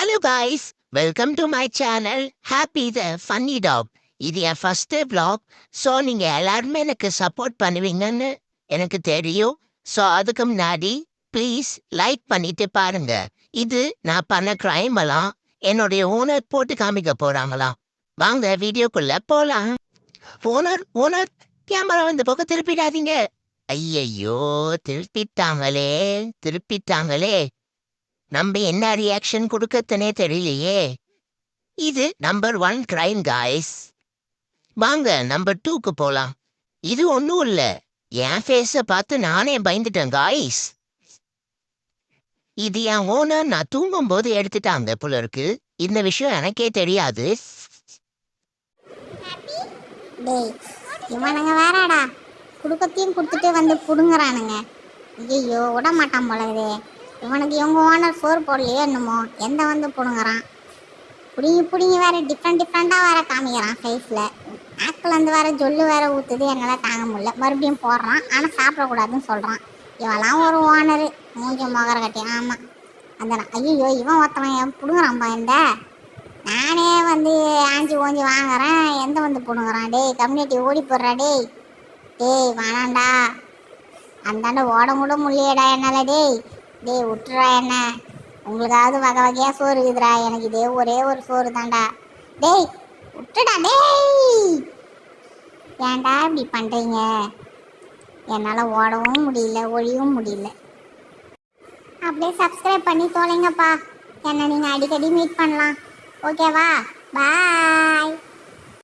Hello guys, welcome to my channel happy the funny talk. இது என் first vlog. So நீங்கள் எல்லாருமே எனக்கு சப்போர்ட் பண்ணுவீங்கன்னு எனக்கு தெரியும். ஸோ அதுக்கு முன்னாடி ப்ளீஸ் லைக் பண்ணிட்டு பாருங்க. இது நான் பண்ண crime எல்லாம் என்னுடைய ஓனர் போட்டு காமிக்க போறாங்களாம். வாங்க வீடியோக்குள்ள போலாம். ஓனர் ஓனர் கேமரா இந்த பக்கம் திருப்பிடாதீங்க. ஐயையோ, திருப்பிட்டாங்களே. நம்ம என்ன ரியாக்ஷன் கொடுக்கத்தனே தெரியலையே. இது நம்பர் 1 கிரைம் காய்ஸ். வாங்க நம்பர் 2க்கு போலாம். இது ஒன்றும் இல்லை, என் ஃபேஸை பார்த்து நானே பயந்துட்டேன் காய்ஸ். இது என் ஓனர் நான் தூங்கும்போது எடுத்துட்டாங்க போல இருக்கு. இந்த விஷயம் எனக்கே தெரியாது. டேய், இவனுங்க வேறாடா குடுக்கத்தையும் கொடுத்துட்டு வந்து புடுங்குறானுங்க. ஐயோ, விட மாட்டான் போலகுதே. இவனுக்கு இவங்க ஓனர் ஃபோர் போடலையோ என்னமோ, எந்த வந்து புடுங்குறான். பிடிங்கி வேற டிஃப்ரெண்ட்டாக வேற காமிக்கிறான் ஃபேஸில். ஆக்கிலேருந்து வேற ஜொல்லு வேற ஊற்றுது, என்னால் தாங்க முடியல. மறுபடியும் போடுறான், ஆனால் சாப்பிடக்கூடாதுன்னு சொல்கிறான். இவெல்லாம் ஒரு ஓனரு மூஞ்சி மொகர கட்டி. ஆமாம், அந்த ஐயோ இவன் ஒருத்தவன் பிடுங்குறான்பா. இந்த நானே வந்து ஆஞ்சி ஓஞ்சி வாங்குறேன், எந்த வந்து பிடுங்குறான். டேய் கம்யூனிட்டி ஓடி போடுறா. டேய் வேணாண்டா, அந்தாண்ட ஓட கூட முடியடா என்னால். டேய் விட்டுறா என்ன. உங்களுக்காவது வகை வகையாக சோறு இருக்குதுடா, எனக்கு இதே ஒரே ஒரு சோறு தான்டா. டேய் விட்டுடா. டேய் ஏன்டா இப்படி பண்ணுறீங்க? என்னால் ஓடவும் முடியல, ஒழியவும் முடியல. அப்படியே சப்ஸ்கிரைப் பண்ணி தொலைங்கப்பா. என்னை நீங்கள் அடிக்கடி மீட் பண்ணலாம். ஓகேவா? பாய்.